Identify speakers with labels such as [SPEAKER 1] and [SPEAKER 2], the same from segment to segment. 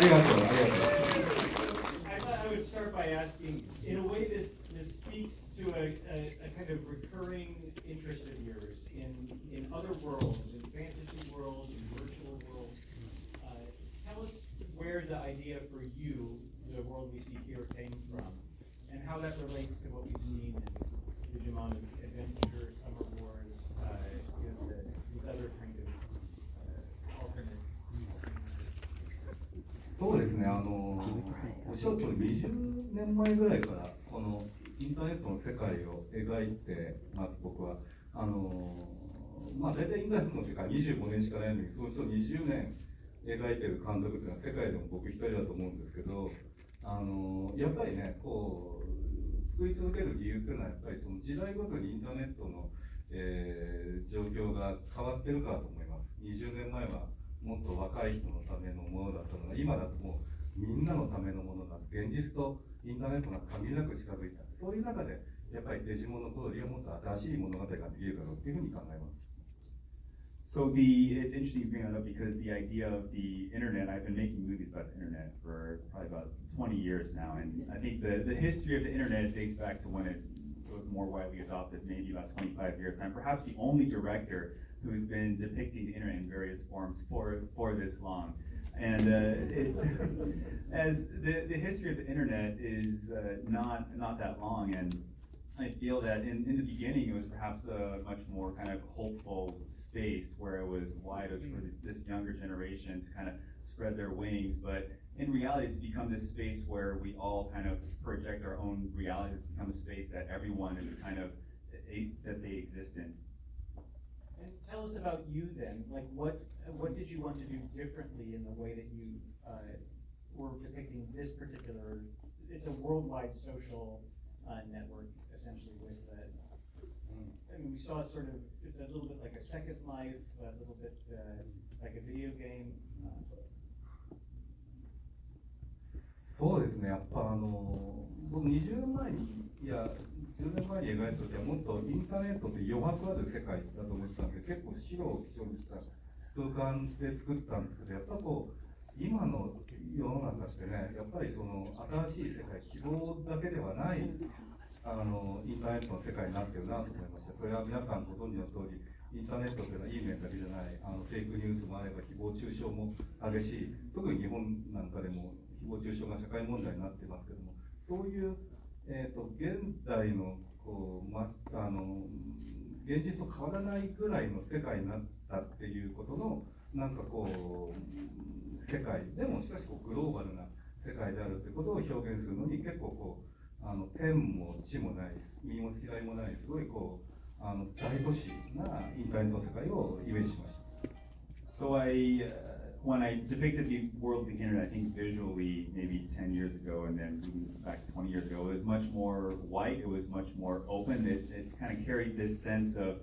[SPEAKER 1] ありがとう、ありがとう。
[SPEAKER 2] I thought I would start by asking, in a way, this speaks to a kind of recurring interest of yours in other worlds, in fantasy worlds, in virtual worlds. Tell us where the idea for you, the world we see here, came from, and how that relates to what we've seen in Digimon Adventure, Summer Wars, these other kind of alternate.
[SPEAKER 1] そうですね、おっしゃる通り20年前ぐらいからこのインターネットの世界を描いてます。僕は大体インターネットの世界25年しかないのに、その人20年描いてる監督っていうのは世界でも僕一人だと思うんですけど、やっぱりね、こう作り続ける理由っていうのはやっぱりその時代ごとにインターネットの、状況が変わってるからと思います。20年前はもっと若い人のためのものだったのが、今だともうみんなのためのものが現実とインターネットが限りなく近づいた。そういう中でやっぱりデジモンのコーディはもっと新しい物語ができるだろうというふうに考えます。
[SPEAKER 3] So it's interesting you bring that up because the idea of the internet, I've been making movies about the internet for probably about 20 years now, and I think the history of the internet dates back to when it was more widely adopted, maybe about 25 years. I'm perhaps the only director who's been depicting the internet in various forms for this long. And as the history of the internet is not that long, and I feel that in the beginning it was perhaps a much more kind of hopeful space where it was wide as for this younger generation to kind of spread their wings, but in reality it's become this space where we all kind of project our own reality. It's become a space that everyone is kind of that they exist in.
[SPEAKER 2] And tell us about you then. Like, what did you want to do differently in the way that you were depicting this particular? It's a worldwide social network, essentially. With I mean, we saw sort of it's a little bit like a Second Life, a little bit like a video game.
[SPEAKER 1] そうですね、やっぱ僕20年前に10年前に描いた時はもっとインターネットって余白ある世界だと思ってたんで、結構白を基調にした空間で作ったんですけど、やっぱこう今の世の中ってね、やっぱりその新しい世界、希望だけではないインターネットの世界になってるなと思いました。それは皆さんご存知の通り、インターネットというのはいい面だけじゃない、フェイクニュースもあれば誹謗中傷も激しい、特に日本なんかでも誹謗中傷が社会問題になってますけども、そういう、現代のこう、現実と変わらないぐらいの世界になったっていうことのなんかこう世界でもしかしこうグローバルな世界であるってことを表現するのに結構こう天も地もない身も嫌いもないすごいこう大都市なインターネットの世界をイメージしました。
[SPEAKER 3] So when I depicted the world of the internet, I think visually maybe 10 years ago and then back 20 years ago, it was much more white, it was much more open, it kind of carried this sense of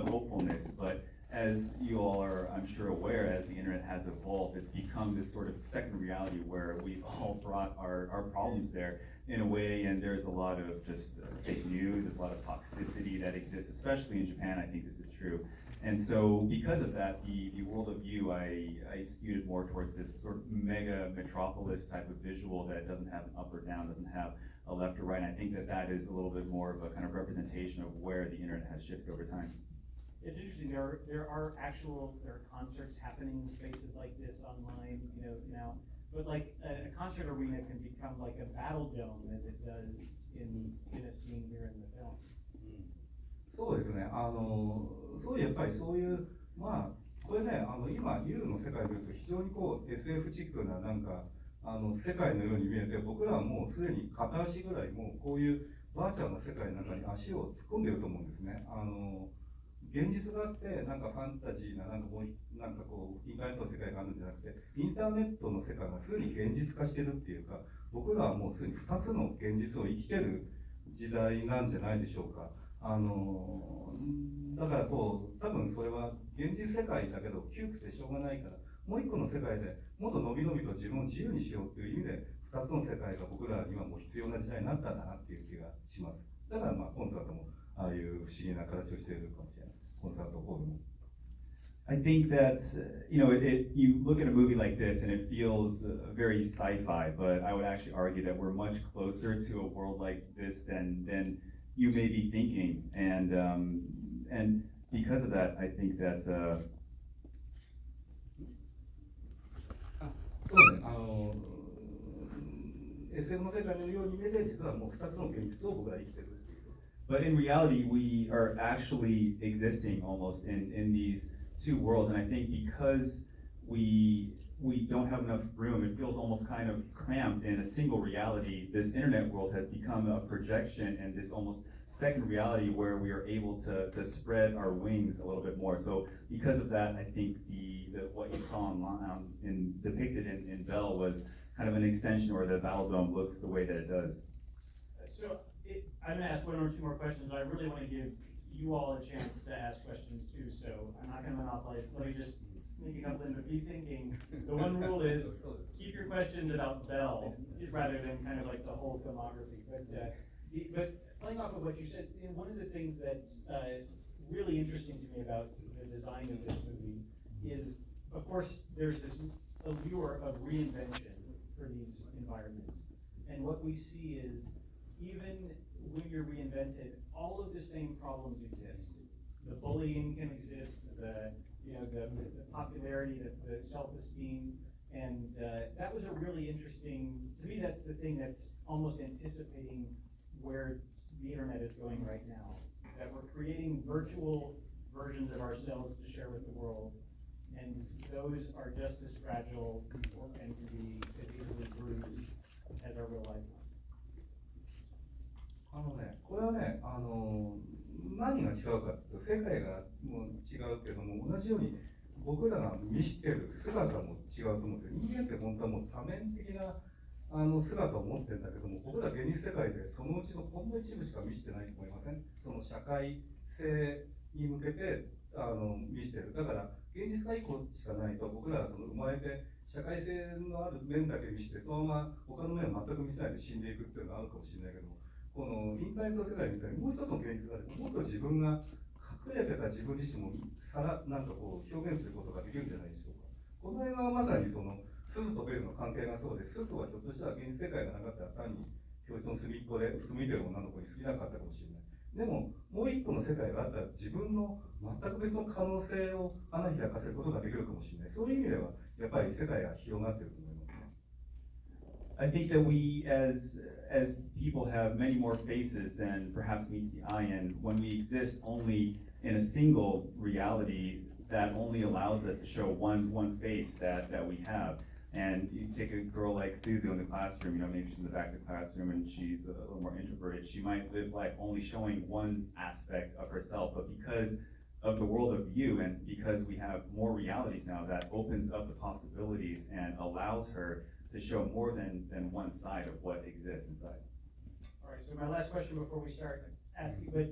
[SPEAKER 3] hopefulness, but as you all are, I'm sure, aware, as the internet has evolved, it's become this sort of second reality where we've all brought our problems there in a way, and there's a lot of just fake news, there's a lot of toxicity that exists, especially in Japan, I think this is true. And so because of that, the world of you, I skewed it more towards this sort of mega metropolis type of visual that doesn't have an up or down, doesn't have a left or right. And I think that is a little bit more of a kind of representation of where the internet has shifted over time.
[SPEAKER 2] It's interesting. There are concerts happening in spaces like this online, now. But like a concert arena can become like a battle dome as it does in a scene here in the film.
[SPEAKER 1] そうですね。そうやっぱりそういうこれね今 U の世界でいうと非常にこう SF チックななんか世界のように見えて、僕らはもうすでに片足ぐらいもうこういうバーチャルな世界の中に足を突っ込んでると思うんですね。現実があってなんかファンタジーななんかこうインターネットの世界があるんじゃなくて、インターネットの世界がすでに現実化してるっていうか、僕らはもうすでに2つの現実を生きてる時代なんじゃないでしょうか。だからこう多分それは現実世界だけど窮屈でしょうがないから、もう一個の世界でもっとのびのびと自分を自由にしようっていう意味で2つの世界が僕らにはもう必要な時代になったんだなっていう気がします。だからコンサートもああいう不思議な形をしているかもしれない。コンサートホールも。
[SPEAKER 3] I think that, you look at a movie like this and it feels very sci-fi, but I would actually argue that we're much closer to a world like this than you may be thinking. And because of that, I think that,
[SPEAKER 1] そうね、SF の世界のように見えて、実はもう2つの現実を僕らは生きてるっていう。
[SPEAKER 3] but in reality, we are actually existing almost in these two worlds. And I think because we don't have enough room, it feels almost kind of cramped in a single reality. This internet world has become a projection and this almost second reality where we are able to spread our wings a little bit more. So because of that, I think what you saw depicted in Bell was kind of an extension, where the Battle Dome looks the way that it does.
[SPEAKER 2] So, I'm gonna ask one or two more questions, but I really wanna give you all a chance to ask questions too, so I'm not gonna monopolize, let me just sneak a couple in, but be thinking. The one rule is, keep your questions about Bell, rather than kind of like the whole filmography, but playing off of what you said, one of the things that's, really interesting to me about the design of this movie is, of course, there's this allure of reinvention for these environments. And what we see is, even when you're reinvented, all of the same problems exist. The bullying can exist, the popularity, the self-esteem, and that was a really interesting, to me that's the thing that's almost anticipating where the internet is going right now. That we're creating virtual versions of ourselves to share with the world, and those are just as fragile and can be as easily bruised as our real life ones.
[SPEAKER 1] これはね、何が違うかっていうと、世界がもう違うけども、同じように僕らが見してる姿も違うと思うんですよ。人間って本当はもう多面的な姿を持ってるんだけども、僕ら現実世界でそのうちのほんの一部しか見してないと思いません？その社会性に向けて見してる。だから現実が1個しかないと、僕らがその生まれて社会性のある面だけ見して、そのまま他の面を全く見せないで死んでいくっていうのがあるかもしれないけども、このインターネット世界みたいにもう一つの現実がある。もっと自分が隠れてた自分自身もなんかこう表現することができるんじゃないでしょうか。この映画はまさにその鈴とベルの関係がそうで、鈴はひょっとしたら現実世界がなかったら単に教室の隅っこでうつむいてる女の子に過ぎなかったかもしれない。でももう一個の世界があったら自分の全く別の可能性を花開かせることができるかもしれない。そういう意味ではやっぱり世界が広がってると思いますね。
[SPEAKER 3] I think that we as people have many more faces than perhaps meets the eye, and when we exist only in a single reality, that only allows us to show one face that we have. And you take a girl like Suzu in the classroom, maybe she's in the back of the classroom and she's a little more introverted. She might live life only showing one aspect of herself, but because of the world of view and because we have more realities now, that opens up the possibilities and allows her to show more than one side of what exists inside.
[SPEAKER 2] All right, so my last question before we start asking, but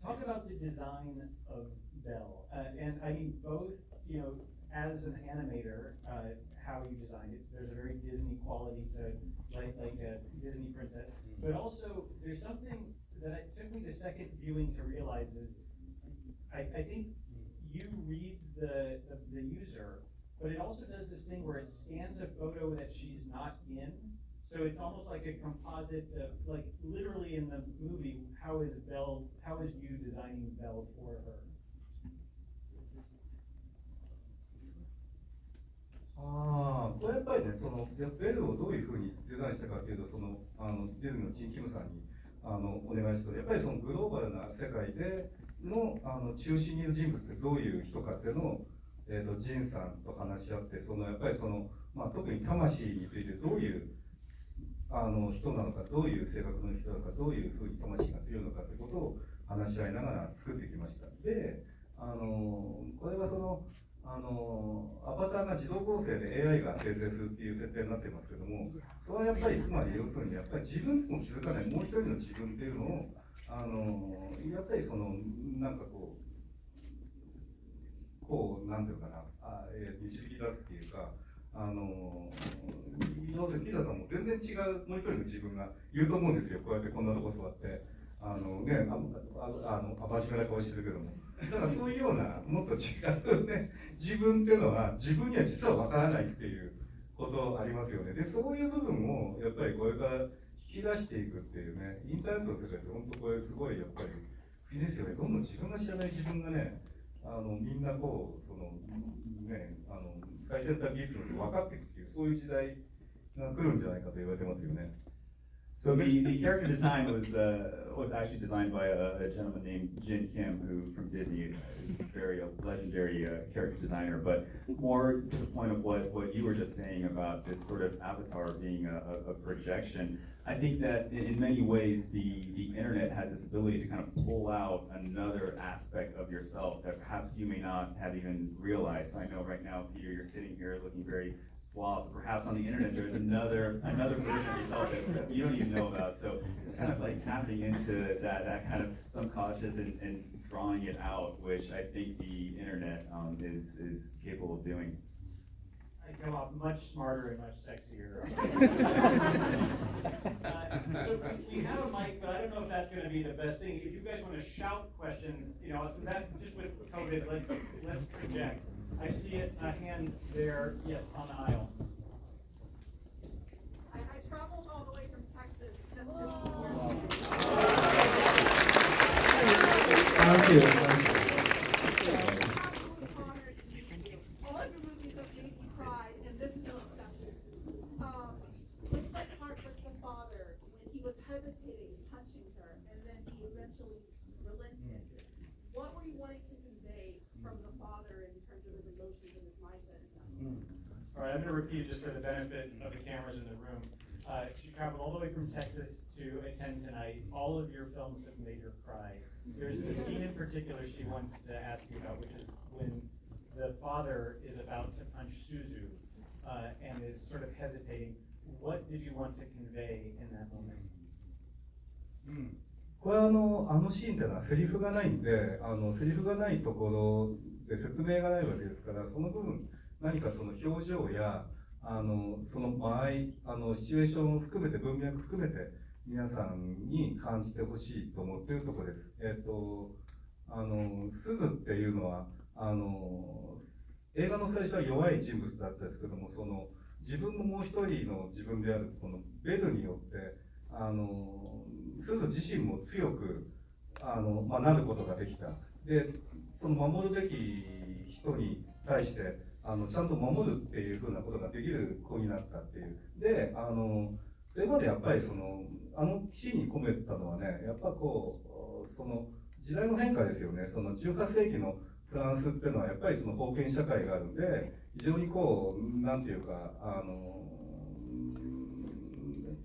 [SPEAKER 2] talk about the design of Belle. And I mean, both, as an animator, how you designed it. There's a very Disney quality to like a Disney princess, but also there's something that it took me the second viewing to realize is, I think you reads the user, but it also does this thing where it scans a photo that she's not in. So it's almost like a composite, like literally in the movie, how is you designing Belle for her?
[SPEAKER 1] これやっぱりね、ベルをどういうふうにデザインしたかというと、ディズニーのチン・キムさんにお願いしたと、やっぱりそのグローバルな世界での中心にいる人物ってどういう人かっていうのを、ジンさんと話し合って、やっぱり特に魂についてどういう人なのか、どういう性格の人なのか、どういうふうに魂が強いのかということを話し合いながら作ってきました。で、これはアバターが自動合成で AI が生成するっていう設定になってますけども、それはやっぱりつまり要するにやっぱり自分も気づかないもう一人の自分っていうのをやっぱりなんかなんていうかな導き出すっていうか要するにピーターさんも全然違うもう一人の自分がいると思うんですよ。こうやってこんなとこ座って真面目な顔してるけども、だからそういうようなもっと違うね、自分っていうのは自分には実はわからないっていうことありますよね。で、そういう部分をやっぱりこれから引き出していくっていうね、インターネットの世界って本当これすごいやっぱり不思議ですよね。どんどん自分が知らない自分がね、みんなこう、そのね、最先端技術で分かっていくっていう、そういう時代が来るんじゃないかと言われてますよね。
[SPEAKER 3] So the character design was actually designed by a gentleman named Jin Kim, who from Disney, is a very legendary character designer. But more to the point of what you were just saying about this sort of avatar being a projection, I think that in many ways the internet has this ability to kind of pull out another aspect of yourself that perhaps you may not have even realized. So I know right now, Peter, you're sitting here looking very suave. Perhaps on the internet there's another version of yourself that you don't even know about. So it's kind of like tapping into that kind of subconscious and drawing it out, which I think the internet is capable of doing.
[SPEAKER 2] I come off much smarter and much sexier. So we have a mic, but I don't know if that's gonna be the best thing. If you guys wanna shout questions, that, just with COVID, let's project. I see a hand there, yes, on the aisle.
[SPEAKER 4] I traveled all the way from Texas just to support
[SPEAKER 1] Thank you.
[SPEAKER 4] all of your movies have made me cry, and this is no exception. With my part with the father, when he was hesitating, punching her, and then he eventually relented. What were you wanting to convey from the father in terms of his emotions and his mindset?
[SPEAKER 2] All right, I'm gonna repeat just for the benefit of the cameras in the room. She traveled all the way from Texas to attend tonight. All of your films have made her cry. There's a scene in particular she wants to ask you about, which is when the father is about to punch Suzu, and is sort of hesitating. What did you want to convey in that moment?
[SPEAKER 1] これはシーンっていうのはセリフがないんで、セリフがないところで説明がないわけですから、その分、何かその表情や、その場合、シチュエーションを含めて、文脈含めて、皆さんに感じてほしいと思っているところです。鈴っていうのは、映画の最初は弱い人物だったんですけども、その、自分のもう一人の自分である、このベルによって、鈴自身も強くなることができた。で、その守るべき人に対してちゃんと守るっていうふうなことができる子になったっていう。で、それまでやっぱりそのシーンに込めたのはね、やっぱこうその時代の変化ですよね。その18世紀のフランスっていうのはやっぱりその封建社会があるんで、非常にこうなんていうか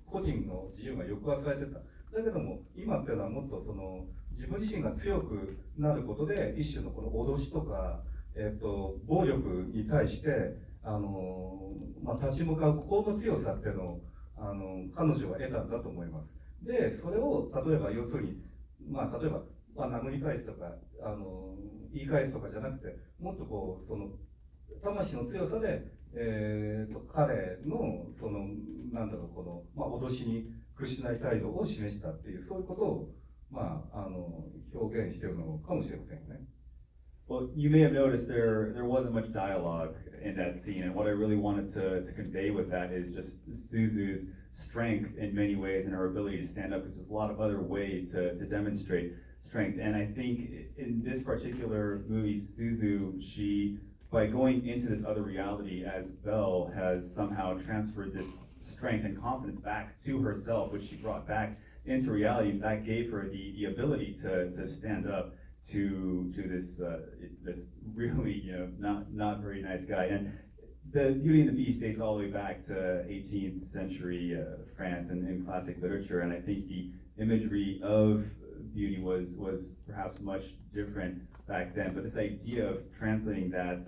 [SPEAKER 1] 個人の自由が抑圧されてた。だけども今っていうのはもっとその自分自身が強くなることで一種のこの脅しとか、暴力に対して立ち向かう心の強さっていうのを彼女は得たんだと思います。で、それを例えば要するに例えば殴り返すとか言い返すとかじゃなくて、もっとこうその魂の強さで、彼のそのなんだろうこの脅しに屈しない態度を示したっていう、そういうことを表現しているのかもしれませんよね。
[SPEAKER 3] Well, you may have noticed there wasn't much dialogue in that scene, and what I really wanted to convey with that is just Suzu's strength in many ways and her ability to stand up, because there's a lot of other ways to demonstrate strength. And I think in this particular movie, Suzu, she, by going into this other reality as Belle, has somehow transferred this strength and confidence back to herself, which she brought back into reality. That gave her the ability to stand up to this really not very nice guy. And the Beauty and the Beast dates all the way back to 18th century France and classic literature, and I think the imagery of beauty was perhaps much different back then. But this idea of translating that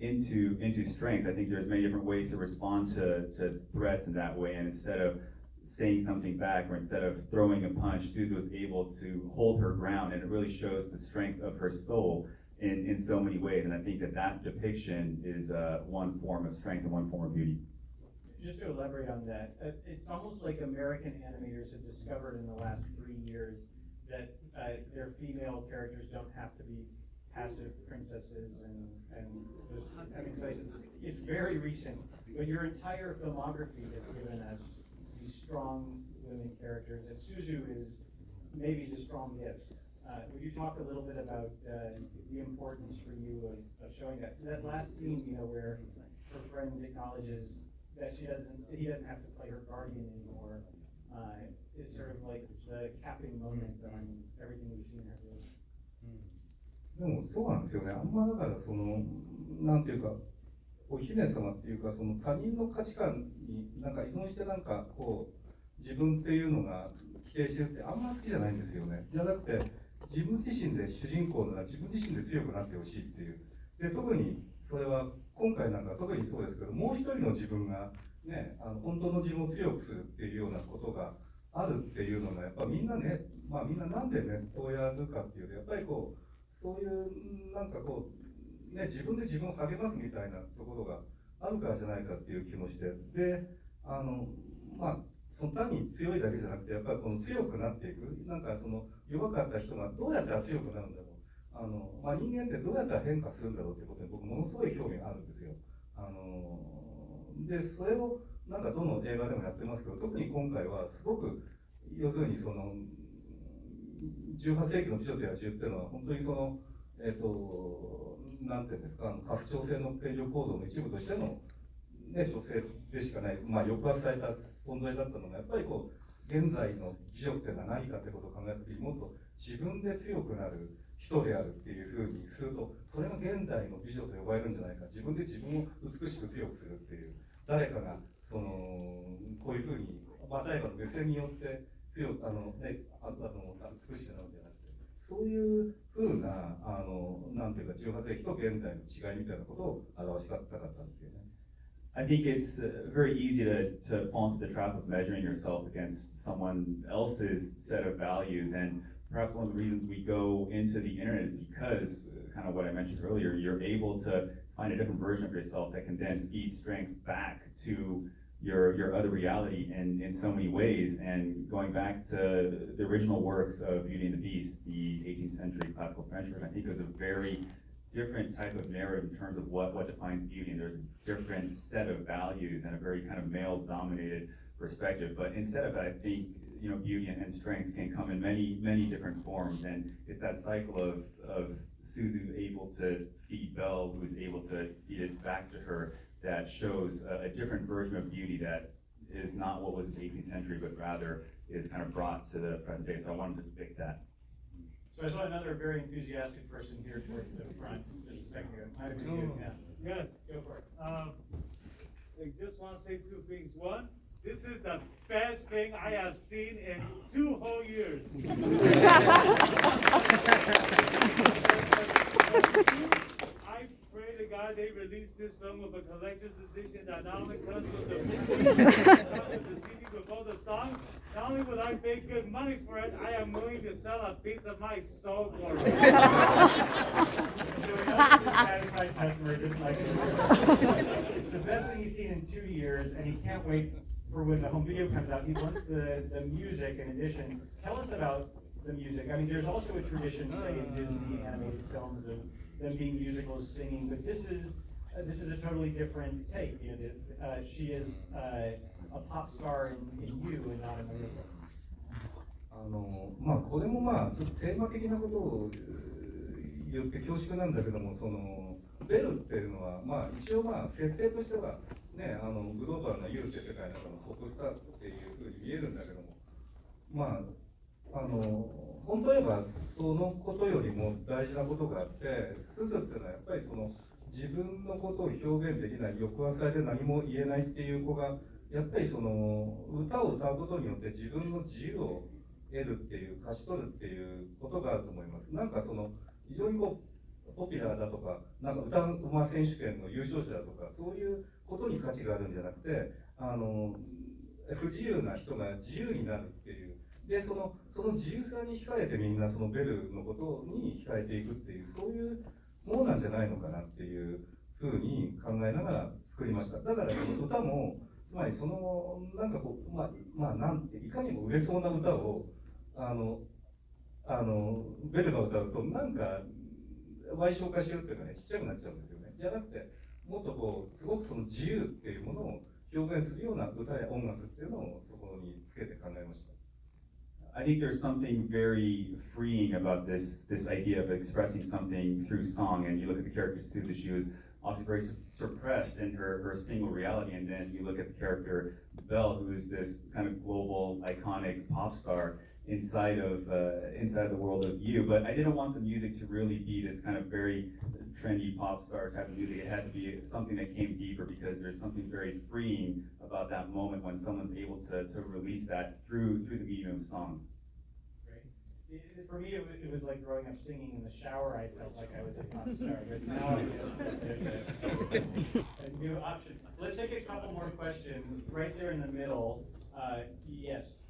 [SPEAKER 3] into strength, I think there's many different ways to respond to threats in that way, and instead of saying something back or instead of throwing a punch, Suzu was able to hold her ground, and it really shows the strength of her soul in so many ways. And I think that depiction is one form of strength and one form of beauty.
[SPEAKER 2] Just to elaborate on that, it's almost like American animators have discovered in the last 3 years that their female characters don't have to be passive princesses and there's, I mean, it's very recent, but your entire filmography has given us these strong women characters, and Suzu is maybe the strongest. Would you talk a little bit about the importance for you of showing that last scene, you know, where her friend acknowledges that he doesn't have to play her guardian anymore, is sort of like the capping moment on everything we've seen her do.
[SPEAKER 1] でもそうなんですよね。あんまだからそのなんていうかお姫様っていうかその他人の価値観になんか依存してなんかこう自分っていうのが規定してるってあんま好きじゃないんですよね。じゃなくて自分自身で主人公なら自分自身で強くなってほしいっていう。で特にそれは今回なんか特にそうですけど、もう一人の自分がね、本当の自分を強くするっていうようなことがあるっていうのがやっぱみんなね、まあみんななんでネットをやるかっていうとやっぱりこうそういうなんかこうね自分で自分を励ますみたいなところがあるからじゃないかっていう気もして、でまあその単に強いだけじゃなくてやっぱりこの強くなっていく、なんかその弱かった人がどうやったら強くなるんだろう、まあ、人間ってどうやったら変化するんだろうってことに僕ものすごい興味があるんですよ。でそれをなんかどの映画でもやってますけど、特に今回はすごく要するにその18世紀の美女と野獣っていうのは本当にそのなんていうんですか、家父長制の権力構造の一部としての、ね、女性でしかない、まあ、抑圧された存在だったのがやっぱりこう現在の美女っていうのは何かってことを考えるときにもっと自分で強くなる人であるっていうふうにすると、それが現代の美女と呼ばれるんじゃないか、自分で自分を美しく強くするっていう、誰かがそのこういうふうに、まあ、誰かの目線によって強く美しくなるんじゃなくて、そういうふうななんていうか18世紀と現代の違いみたいなことを表したかったんですよね。
[SPEAKER 3] I think it's very easy to fall into the trap of measuring yourself against someone else's set of values, and perhaps one of the reasons we go into the internet is because, kind of what I mentioned earlier, you're able to find a different version of yourself that can then feed strength back to your other reality in so many ways. And going back to the original works of Beauty and the Beast, the 18th century classical French version, I think it was a very different type of narrative in terms of what defines beauty, and there's a different set of values and a very kind of male-dominated perspective. But instead of that, I think, you know, beauty and strength can come in many different forms, and it's that cycle of Suzu able to feed Belle, who is able to feed it back to her, that shows a different version of beauty that is not what was in the 18th century, but rather is kind of brought to the present day. So I wanted to depict that.
[SPEAKER 2] So I saw another very enthusiastic person here towards the front just a second ago. How did you do? Yeah.
[SPEAKER 5] Yes,
[SPEAKER 2] Go for it.
[SPEAKER 5] I just want to say two things. One, this is the best thing I have seen in 2 whole years. I pray to God they release this film with a collector's edition that not only comes with the movie, but with the CD with all the songs. Not only will I pay good money for it, I am willing to sell a piece of my soul for it.
[SPEAKER 2] So another dissatisfied customer didn't like it. It's the best thing he's seen in 2 years, and he can't wait for when the home video comes out. He wants the music in addition. Tell us about the music. I mean, there's also a tradition, say, in Disney animated films of them being musicals, singing, but this is a totally different take. You know, she is a pop star in you and not in the movie.
[SPEAKER 1] まあこれもまあちょっとテーマ的なことを言って恐縮なんだけども、そのベルっていうのはまあ一応まあ設定としてはね、グローバルなユーって世界の中のトップスターっていうふうに見えるんだけども、まあ本当言えばそのことよりも大事なことがあって、スズっていうのはやっぱりその自分のことを表現できない、抑圧されて何も言えないっていう子がやっぱりその歌を歌うことによって自分の自由を得るっていう、勝ち取るっていうことがあると思います。なんかその非常にこうポピュラーだとか、なんか歌うま選手権の優勝者だとか、そういうことに価値があるんじゃなくて、不自由な人が自由になるっていう。でその自由さに惹かれてみんなそのベルのことに惹かれていくっていう、そういうものなんじゃないのかなっていうふうに考えながら作りました。だからその歌もつまりそのなんかこうなんていかにも売れそうな歌をベルが歌うとなんか歪小化してるっていうかね、ちっちゃくなっちゃうんですよね。じゃなくて、もっとこうすごくその自由っていうものを表現するような歌や音楽っていうのをそこにつけて考えました。
[SPEAKER 3] I think there's something very freeing about this idea of expressing something through song. And you look at the character Susan, she was also very suppressed in her single reality. And then you look at the character Belle, who is this kind of global, iconic pop star inside of the world of you. But I didn't want the music to really be this kind of very trendy pop star type of music. It had to be something that came deeper, because there's something very freeing about that moment when someone's able to release that through the medium of song.
[SPEAKER 2] For me, it was like growing up singing in the shower. I felt like I was a pop star, but now I guess there's a new option. Let's take a couple more questions right there in the middle. Yes.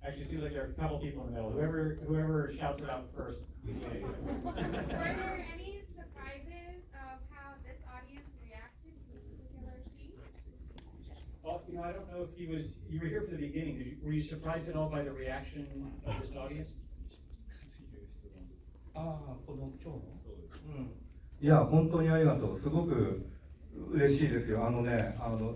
[SPEAKER 2] Actually, it seems like there are a couple people in the middle. Whoever shouts it out first.
[SPEAKER 6] Were there any surprises of how this audience reacted to Taylor Swift?
[SPEAKER 2] Well, I don't know if you were here for the beginning. Were you surprised at all by the reaction of this audience?
[SPEAKER 1] この今日の、いや本当にありがとう。すごく嬉しいですよ。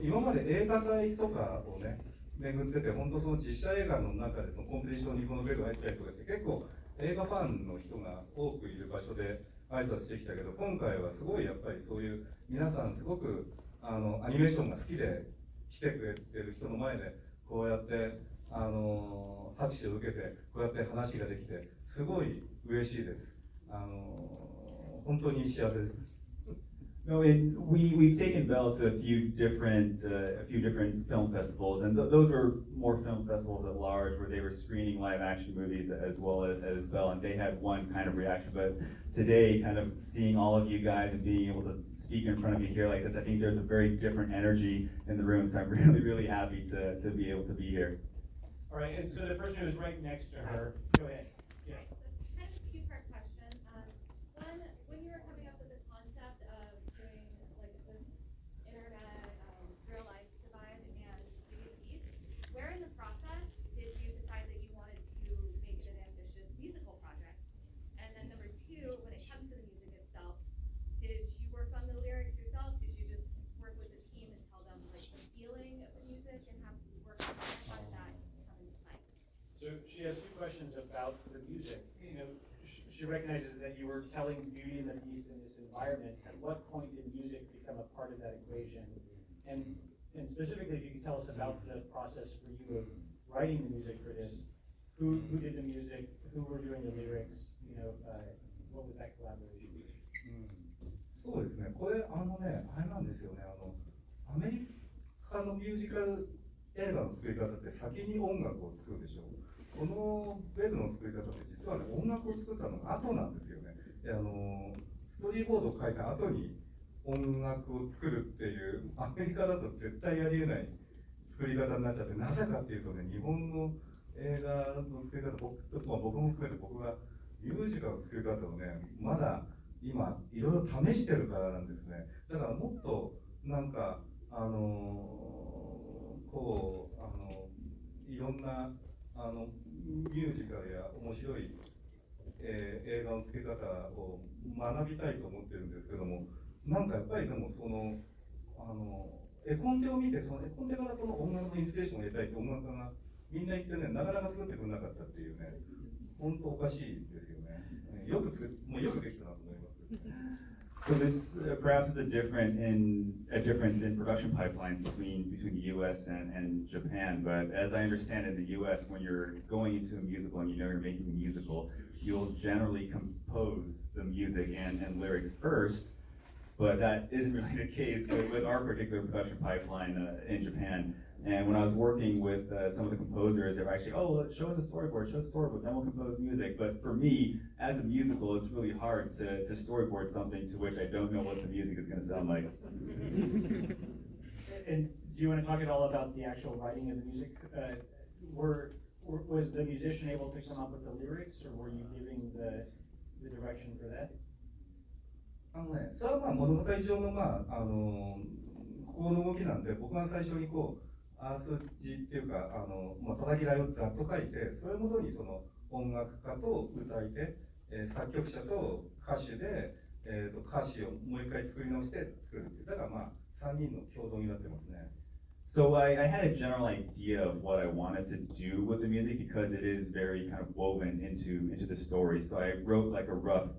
[SPEAKER 1] 今まで映画祭とかをね巡ってて、本当その実写映画の中でそのコンペティションにこのベル入ったりとかして、結構映画ファンの人が多くいる場所で挨拶してきたけど、今回はすごいやっぱりそういう皆さんすごくアニメーションが好きで来てくれてる人の前でこうやって拍手を受けてこうやって話ができてすごい嬉しいです。本当に幸せです。
[SPEAKER 3] No, we've taken Belle to a few different film festivals, and those were more film festivals at large, where they were screening live action movies as well as Belle, and they had one kind of reaction. But today, kind of seeing all of you guys and being able to speak in front of you here like this, I think there's a very different energy in the room. So I'm really happy to be able to be here.
[SPEAKER 2] All right, and so the person who was right next to her, go ahead. Yes.
[SPEAKER 7] Kind of a two-part question. One, when you were coming up with the concept of doing like this internet real life divide and video piece, where in the process did you decide that you wanted to make it an ambitious musical project? And then number two, when it comes to the music itself, did you work on the lyrics yourself? Did you just work with the team and tell them like the feeling of the music and have work on it? How did that come into play?
[SPEAKER 2] So she has two questions about the music. She recognizes that you were telling Beauty and the Beast in this environment. At what point did music become a part of that equation? And specifically, if you could tell us about the process for you of writing the music for this, who did the music, who were doing the lyrics, what was that collaboration?
[SPEAKER 1] そうですね。これあれなんですよね。アメリカのミュージカル映画の作り方って先に音楽を作るでしょう。このベルの作り方って実はね、音楽を作ったのが後なんですよね。ストーリーボードを書いた後に音楽を作るっていうアメリカだと絶対ありえない作り方になっちゃって、なぜかっていうとね、日本の映画の作り方、僕も含めて僕がミュージカルの作り方をね、まだ今いろいろ試してるからなんですね。だからもっとなんかいろんなミュージカルや面白い、映画の作り方を学びたいと思ってるんですけども、なんかやっぱりでも絵コンテを見て、その絵コンテからこの音楽のインスピレーションを得たいって音楽家がみんな言ってね、なかなか作ってくれなかったっていうね、本当おかしいですよね。よくできたなと思います。
[SPEAKER 3] So this perhaps is a difference in production pipelines between the U.S. and Japan. But as I understand, in the U.S., when you're going into a musical and you know you're making a musical, you'll generally compose the music and lyrics first. But that isn't really the case with our particular production pipeline in Japan. And when I was working with some of the composers, they were actually, show us a storyboard, then we'll compose music. But for me, as a musical, it's really hard to storyboard something to which I don't know what the music is going to sound like.
[SPEAKER 2] And do you want to talk at all about the actual writing of the music? Was the musician able to come up with the lyrics, or were you giving the direction for that?
[SPEAKER 1] それは物語上のここの動きなんで、僕が最初にアース字っていうか、叩き台をざっと書いて、それをもとにその音楽家と歌い手、作曲者と歌手で、歌詞をもう一回作り直して作るっていう。だからまあ、3人の共同になってますね。
[SPEAKER 3] So I had a general idea of what I wanted to do with the music because it is very kind of woven into the story. So I wrote like a rough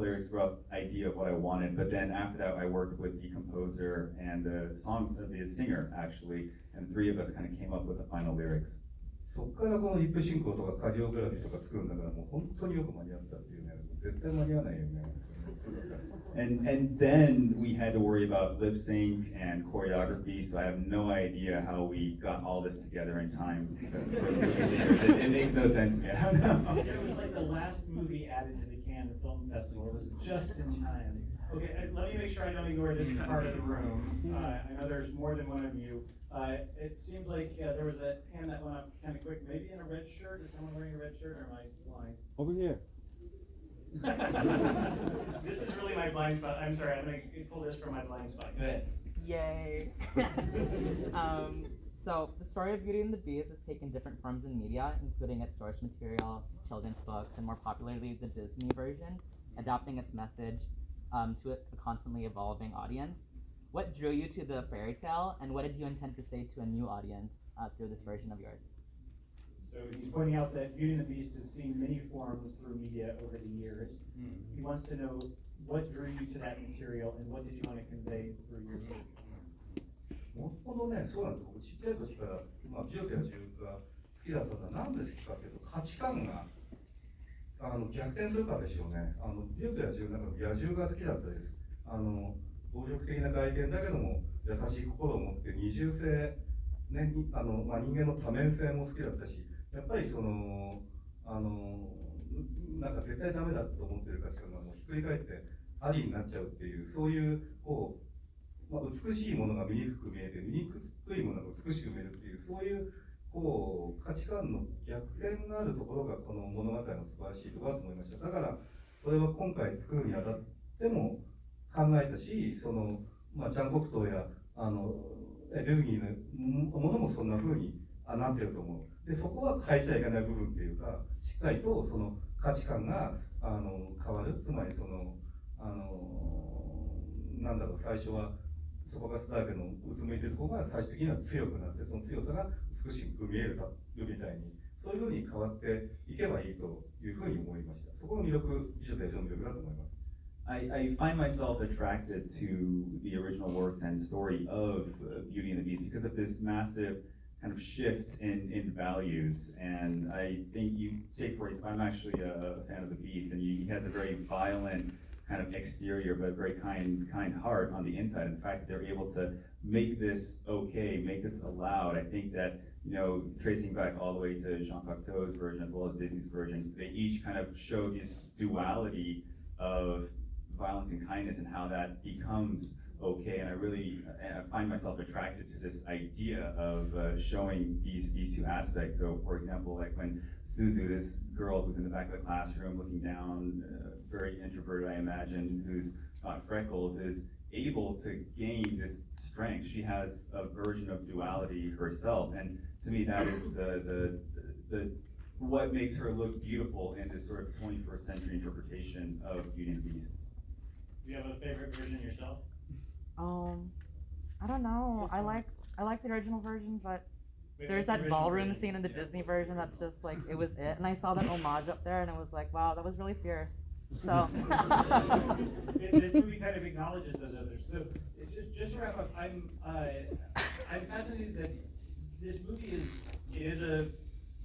[SPEAKER 3] lyrics, rough idea of what I wanted. But then after that, I worked with the composer and the singer actually, and the three of us kind of came up with the final lyrics.
[SPEAKER 1] そこからこのリップ進行とかカディオグラフィーとか作るんだから、もう本当によく間に合ったっていうね、絶対間に合わないよね。
[SPEAKER 3] And then we had to worry about lip sync and choreography, so I have no idea how we got all this together in time. It makes no sense to me. I don't know.
[SPEAKER 2] It was like the last movie added to the Cannes Film Festival. It was just in time. Okay, let me make sure I know you are this part of the room. I know there's more than one of you. It seems like there was a hand that went up kind of quick, maybe in a red shirt. Is someone wearing a red shirt, or am I blind?
[SPEAKER 8] Over here.
[SPEAKER 2] This is really my blind spot. I'm sorry, I'm gonna pull this from my blind spot. Go ahead.
[SPEAKER 9] Yay. So the story of Beauty and the Beast has taken different forms in media, including its source material, children's books, and more popularly the Disney version, adapting its message to a constantly evolving audience. What drew you to the fairy tale, and what did you intend to say to a new audience through this version of yours?
[SPEAKER 2] So he's pointing out that Beauty and the Beast has seen many forms through media over the years. He wants to know what drew you to that material and what did you want to convey through your movie?
[SPEAKER 1] もともとね、そうなんです。僕ちっちゃい時から、美女と野獣が好きだったのはなんで好きかっていうと、価値観が逆転するからでしょうね。美女と野獣なんか野獣が好きだったです。暴力的な外見だけども優しい心を持つっていう二重性、ね、人間の多面性も好きだったし、やっぱりそのなんか絶対ダメだと思ってる価値観がもうひっくり返ってありになっちゃうっていう、そういうこう、美しいものが醜く見えて醜いものが美しく見えるっていう、そういうこう価値観の逆転があるところがこの物語の素晴らしいところだと思いました。だからそれは今回作るにあたっても考えたし、そのジャン・コクトーやディズニーのものもそんな風になってると思う。でそこは変えちゃいけない部分っていうか、しっかりとその価値観が変わる。つまりそのなんだろう、最初はそこがスだらけのうつむいてる方が最終的には強くなって、その強さが美しく見えるみたいに、そういう風に変わっていけばいいという風に思いました。そこの魅力、美女と野獣の魅力だと思います。
[SPEAKER 3] I find myself attracted to the original works and story of Beauty and the Beast because of this massive kind of shift in values. And I think you take for example, I'm actually a fan of the Beast, and he has a very violent kind of exterior, but a very kind heart on the inside. In fact, they're able to make this okay, make this allowed. I think that, you know, tracing back all the way to Jean Cocteau's version as well as Disney's version, they each kind of show this duality of violence and kindness and how that becomes okay. And I find myself attracted to this idea of showing these two aspects. So for example, like when Suzu, this girl who's in the back of the classroom looking down, very introverted I imagine, who's got freckles, is able to gain this strength. She has a version of duality herself, and to me that is the what makes her look beautiful in this sort of 21st century interpretation of Beauty and the Beast.
[SPEAKER 2] Do you have a favorite version yourself?
[SPEAKER 9] I don't know. I like the original version, but there's that ballroom scene in the Disney version that's just like, it was it. And I saw that homage up there and it was like, wow, that was really fierce. So
[SPEAKER 2] This movie kind of acknowledges those others. So just to wrap up, I'm fascinated that this movie is a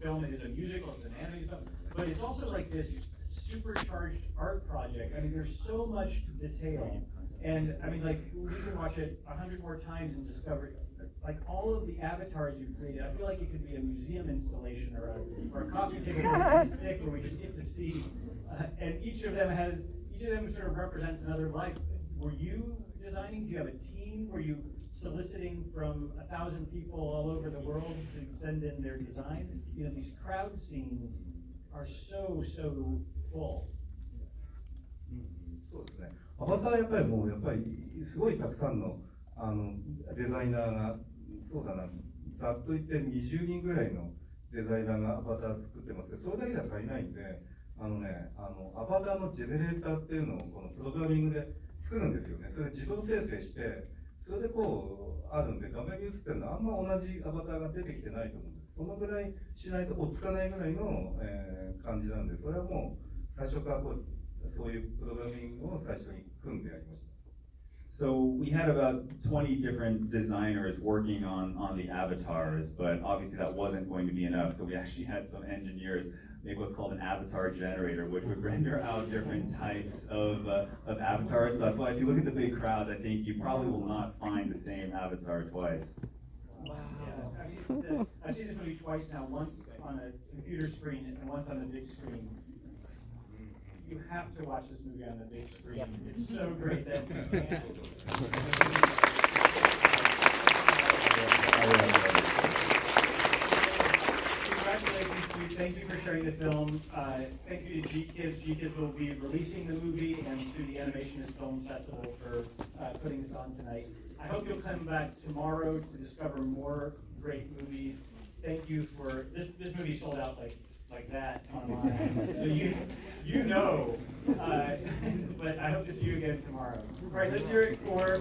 [SPEAKER 2] film, it is a musical, it's an animated film, but it's also like this supercharged art project. I mean, there's so much detail. And I mean, like, we can watch it 100 more times and discover, like, all of the avatars you've created. I feel like it could be a museum installation or a coffee table stick where we just get to see. And each of them sort of represents another life. Were you designing? Do you have a team? Were you soliciting from 1,000 people all over the world to send in their designs? You know, these crowd scenes are so full.
[SPEAKER 1] そうですね。アバターはやっぱりすごいたくさんのデザイナーがそうだな、ざっと言って20人ぐらいのデザイナーがアバター作ってますけど、それだけじゃ足りないんで、アバターのジェネレーターっていうのをこのプログラミングで作るんですよね。それで自動生成して、それでこうあるんで、画面に映ってるのはあんま同じアバターが出てきてないと思うんです。そのぐらいしないと追いつかないぐらいの、感じなんで、それはもう最初からこうそういうプログラミングを最初に組んでやりました。
[SPEAKER 3] So we had about 20 different designers working on the avatars, but obviously that wasn't going to be enough. So we actually had some engineers make what's called an avatar generator, which would render out different types of avatars. So that's why if you look at the big crowd, I think you probably will not find the same avatar twice.
[SPEAKER 2] Wow. Yeah, I've seen this movie twice now, once on a computer screen and once on the big screen. You have to watch this movie on the big screen.
[SPEAKER 9] Yep.
[SPEAKER 2] It's so great that you can't. Congratulations to you. Thank you for sharing the film. Thank you to G-Kids. G-Kids will be releasing the movie, and to the Animationist Film Festival for putting this on tonight. I hope you'll come back tomorrow to discover more great movies. Thank you for this movie sold out like that online. So you know, but I hope to see you again tomorrow. All right, let's hear it for